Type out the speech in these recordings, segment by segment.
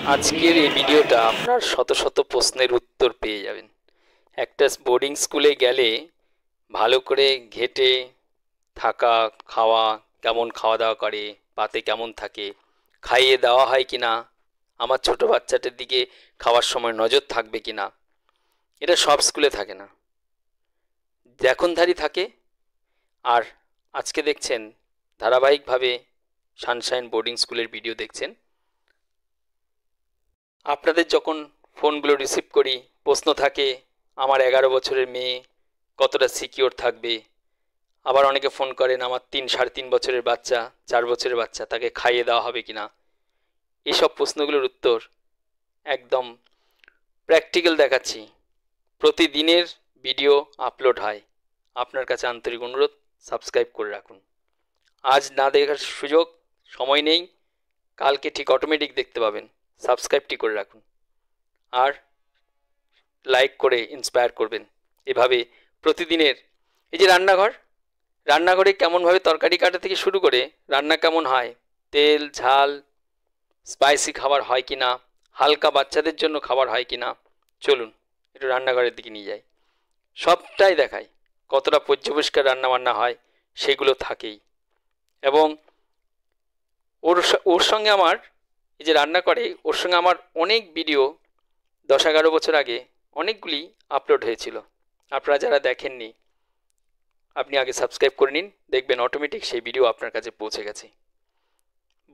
আজকের এই ভিডিওটা আপনার শত শত প্রশ্নের উত্তর পেয়ে যাবেন। একটা বোর্ডিং স্কুলে গেলে ভালো করে ঘেঁটে থাকা, খাওয়া, কেমন খাওয়া দাওয়া করে, পাতে কেমন থাকে, খাইয়ে দেওয়া হয় কিনা, আমার ছোট বাচ্চাটার দিকে খাওয়ার সময় নজর থাকবে কিনা, এটা সব স্কুলে থাকে না, দেখনধারী থাকে। আর আজকে দেখছেন ধারাবাহিকভাবে সানশাইন বোর্ডিং স্কুলের ভিডিও দেখছেন। আপনাদের যখন ফোনগুলো রিসিভ করি প্রশ্ন থাকে, আমার 11 বছরের মেয়ে কতটা সিকিওর থাকবে। আবার অনেকে ফোন করেন, আমার 3-3.5 বছরের বাচ্চা, 4 বছরের বাচ্চা, তাকে খাইয়ে দেওয়া হবে কিনা। এসব প্রশ্নগুলোর উত্তর একদম প্র্যাকটিক্যাল দেখাচ্ছি। প্রতিদিনের ভিডিও আপলোড হয়। আপনার কাছে আন্তরিক অনুরোধ, সাবস্ক্রাইব করে রাখুন। আজ না দেখার সুযোগ, সময় নেই, কালকে ঠিক অটোমেটিক দেখতে পাবেন। সাবস্ক্রাইবটি করে রাখুন আর লাইক করে ইন্সপায়ার করবেন। এভাবে প্রতিদিনের এই যে রান্নাঘরে কেমনভাবে তরকারি কাটা থেকে শুরু করে রান্না কেমন হয়, তেল ঝাল স্পাইসি খাবার হয় কি না, হালকা বাচ্চাদের জন্য খাবার হয় কি না, চলুন একটু রান্নাঘরের দিকে নিয়ে যাই। সবটাই দেখাই, কতটা পরিষ্কার রান্নাবান্না হয় সেগুলো থাকেই। এবং ওর সঙ্গে আমার এই যে রান্না করে, ওর সঙ্গে আমার অনেক ভিডিও 10-11 বছর আগে অনেকগুলি আপলোড হয়েছিল। আপনারা যারা দেখেননি, আপনি আগে সাবস্ক্রাইব করে নিন, দেখবেন অটোমেটিক সেই ভিডিও আপনার কাছে পৌঁছে গেছে।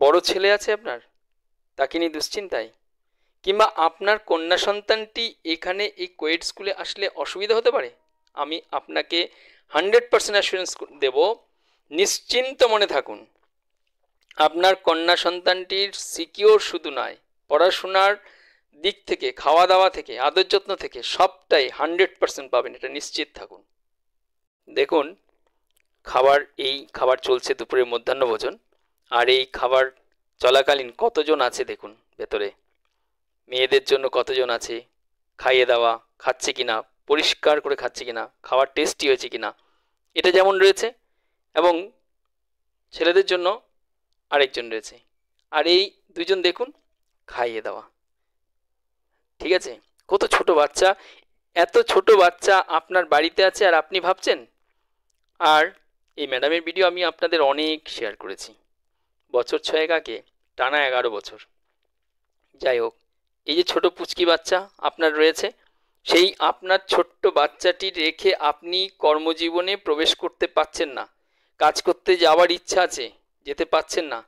বড় ছেলে আছে আপনার, তাকে নিয়ে দুশ্চিন্তায়, কিংবা আপনার কন্যা সন্তানটি এখানে এই কোয়েড স্কুলে আসলে অসুবিধা হতে পারে, আমি আপনাকে 100% অ্যাসুরেন্স দেব, নিশ্চিন্ত মনে থাকুন। আপনার কন্যা সন্তানটির সিকিওর শুধু নয়, পড়াশোনার দিক থেকে, খাওয়া দাওয়া থেকে, আদর যত্ন থেকে সবটাই 100% পাবেন, এটা নিশ্চিত থাকুন। দেখুন, এই খাবার চলছে দুপুরের মধ্যাহ্ন ভোজন, আর এই খাবার চলাকালীন কতজন আছে দেখুন ভেতরে, মেয়েদের জন্য কতজন আছে, খাইয়ে দেওয়া, খাচ্ছে কিনা, পরিষ্কার করে খাচ্ছে কিনা, খাবার টেস্টি হয়েছে কিনা, এটা যেমন রয়েছে। এবং ছেলেদের জন্য আরেকজন রয়েছে, আর এই দুজন দেখুন খাইয়ে দেওয়া। ঠিক আছে, কত ছোট বাচ্চা, এত ছোট বাচ্চা আপনার বাড়িতে আছে আর আপনি ভাবছেন। আর এই ম্যাডামের ভিডিও আমি আপনাদের অনেক শেয়ার করেছি, বছর 6 আগে, টানা 11 বছর। যাই হোক, এই যে ছোট পুচকি বাচ্চা আপনার রয়েছে, সেই আপনার ছোট্ট বাচ্চাটি রেখে আপনি কর্মজীবনে প্রবেশ করতে পারছেন না, কাজ করতে যাওয়ার ইচ্ছা আছে, যেতে পারছেন না।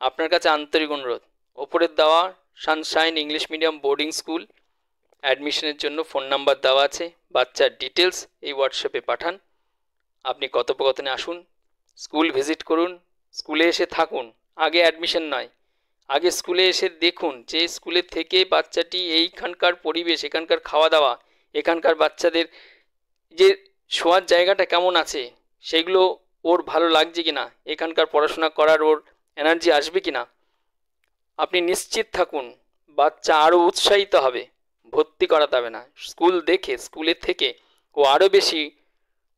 আপনার কাছে আন্তরিক অনুরোধ, ওপরের দেওয়া Sunshine English medium boarding school অ্যাডমিশনের জন্য ফোন নাম্বার দেওয়া আছে, বাচ্চার ডিটেলস এই হোয়াটসঅ্যাপে পাঠান। আপনি কথোপকথনে আসুন, স্কুল ভিজিট করুন, স্কুলে এসে থাকুন। আগে অ্যাডমিশন নয়, আগে স্কুলে এসে দেখুন যে স্কুলে থেকে বাচ্চাটি এইখানকার পরিবেশ, এখানকার খাওয়া দাওয়া, এখানকার বাচ্চাদের যে শোয়ার জায়গাটা কেমন আছে, সেগুলো ওর ভালো লাগছে কিনা, এখানকার পড়াশোনা করার ওর এনার্জি আসবে কিনা। আপনি নিশ্চিত থাকুন, বাচ্চা আরও উৎসাহিত হবে, ভর্তি করাতে হবে না, স্কুল দেখে, স্কুলে থেকে ও আরও বেশি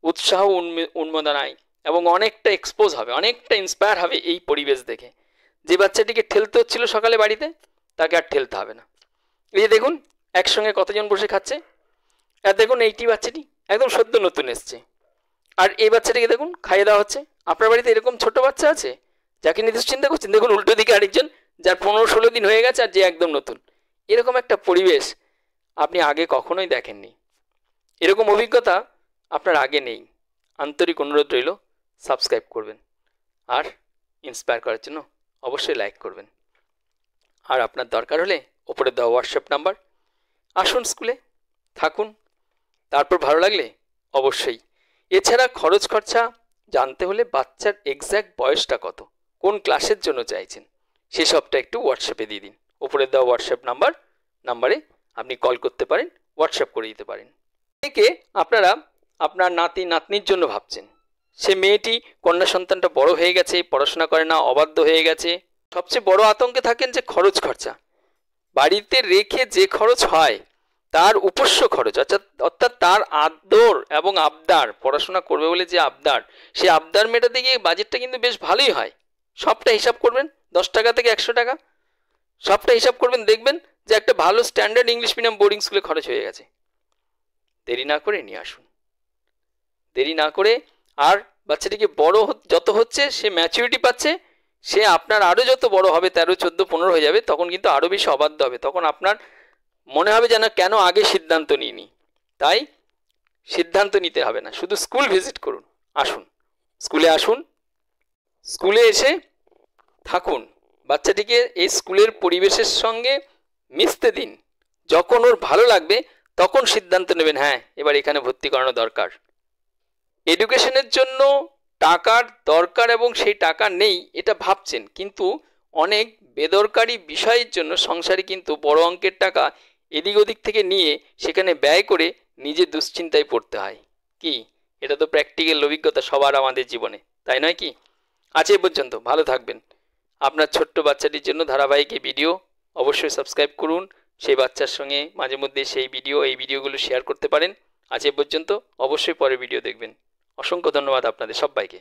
উৎসাহ উন্মাদনায় এবং অনেকটা এক্সপোজ হবে, অনেকটা ইন্সপায়ার হবে এই পরিবেশ দেখে। যে বাচ্চাটিকে ঠেলতে হচ্ছিল সকালে বাড়িতে, তাকে আর ঠেলতে হবে না। এই যে দেখুন একসঙ্গে কতজন বসে খাচ্ছে, আর দেখুন এইটি বাচ্চাটি একদম সদ্য নতুন এসছে, আর এই বাচ্চাটিকে দেখুন খাইয়ে দেওয়া হচ্ছে। আপনার বাড়িতে এরকম ছোট বাচ্চা আছে যাকে নিয়ে চিন্তা করছেন? দেখুন উল্টো দিকে আরেকজন, যার 15-16 দিন হয়ে গেছে আর যে একদম নতুন। এরকম একটা পরিবেশ আপনি আগে কখনোই দেখেননি, এরকম অভিজ্ঞতা আপনার আগে নেই। আন্তরিক অনুরোধ রইল, সাবস্ক্রাইব করবেন আর ইন্সপায়ার করার জন্য অবশ্যই লাইক করবেন। আর আপনার দরকার হলে ওপরে দেওয়া হোয়াটসঅ্যাপ নাম্বার, আসুন স্কুলে থাকুন, তারপর ভালো লাগলে অবশ্যই। এছাড়া খরচ খরচা জানতে হলে বাচ্চার এক্স্যাক্ট বয়সটা কত, কোন ক্লাসের জন্য চাইছেন, সেসবটা একটু হোয়াটসঅ্যাপে দিয়ে দিন। ওপরে দেওয়া হোয়াটসঅ্যাপ নাম্বারে আপনি কল করতে পারেন, হোয়াটসঅ্যাপ করে দিতে পারেন। একে আপনারা আপনার নাতি নাতনির জন্য ভাবছেন, সে মেয়েটি কন্যা সন্তানটা বড় হয়ে গেছে, পড়াশোনা করে না, অবাধ্য হয়ে গেছে। সবচেয়ে বড় আতঙ্কে থাকেন যে খরচ খরচা, বাড়িতে রেখে যে খরচ হয় তার উপস্য খরচ, অর্থাৎ তার আদর এবং আবদার, পড়াশোনা করবে বলে যে আবদার, সে আবদার মেটাতে গিয়ে বাজেটটা কিন্তু বেশ ভালোই হয়। সবটা হিসাব করবেন, 10 টাকা থেকে 100 টাকা সবটা হিসাব করবেন, দেখবেন যে একটা ভালো স্ট্যান্ডার্ড ইংলিশ মিডিয়াম বোর্ডিং স্কুলে খরচ হয়ে গেছে। দেরি না করে নিয়ে আসুন, দেরি না করে। আর বাচ্চাটিকে বড় যত হচ্ছে, সে ম্যাচুরিটি পাচ্ছে, সে আপনার আরও যত বড় হবে, 13, 14, 15 হয়ে যাবে, তখন কিন্তু আরও বেশি অবাধ্য হবে। তখন আপনার মনে হবে যেন কেন আগে সিদ্ধান্ত নিইনি। তাই সিদ্ধান্ত নিতে হবে না, শুধু স্কুল ভিজিট করুন, আসুন, স্কুলে আসুন, স্কুলে এসে থাকুন, বাচ্চাটিকে এই স্কুলের পরিবেশের সঙ্গে মিশতে দিন। যখন ওর ভালো লাগবে তখন সিদ্ধান্ত নেবেন, হ্যাঁ এবার এখানে ভর্তি করানো দরকার। এডুকেশনের জন্য টাকার দরকার এবং সেই টাকা নেই এটা ভাবছেন, কিন্তু অনেক বেদরকারি বিষয়ের জন্য সংসারে কিন্তু বড় অঙ্কের টাকা এদিক ওদিক থেকে নিয়ে সেখানে ব্যয় করে নিজে দুশ্চিন্তায় পড়তে হয়। কি, এটা তো প্র্যাকটিক্যাল অভিজ্ঞতা সবার আমাদের জীবনে, তাই নয় কি? আজ এ পর্যন্ত, ভালো থাকবেন। আপনার ছোট্ট বাচ্চাটির জন্য ধারাবাহিক এই ভিডিও অবশ্যই সাবস্ক্রাইব করুন, সেই বাচ্চার সঙ্গে মাঝে মধ্যে সেই এই ভিডিওগুলো শেয়ার করতে পারেন। আজ এ পর্যন্ত, অবশ্যই পরের ভিডিও দেখবেন। অসংখ্য ধন্যবাদ আপনাদের সবাইকে।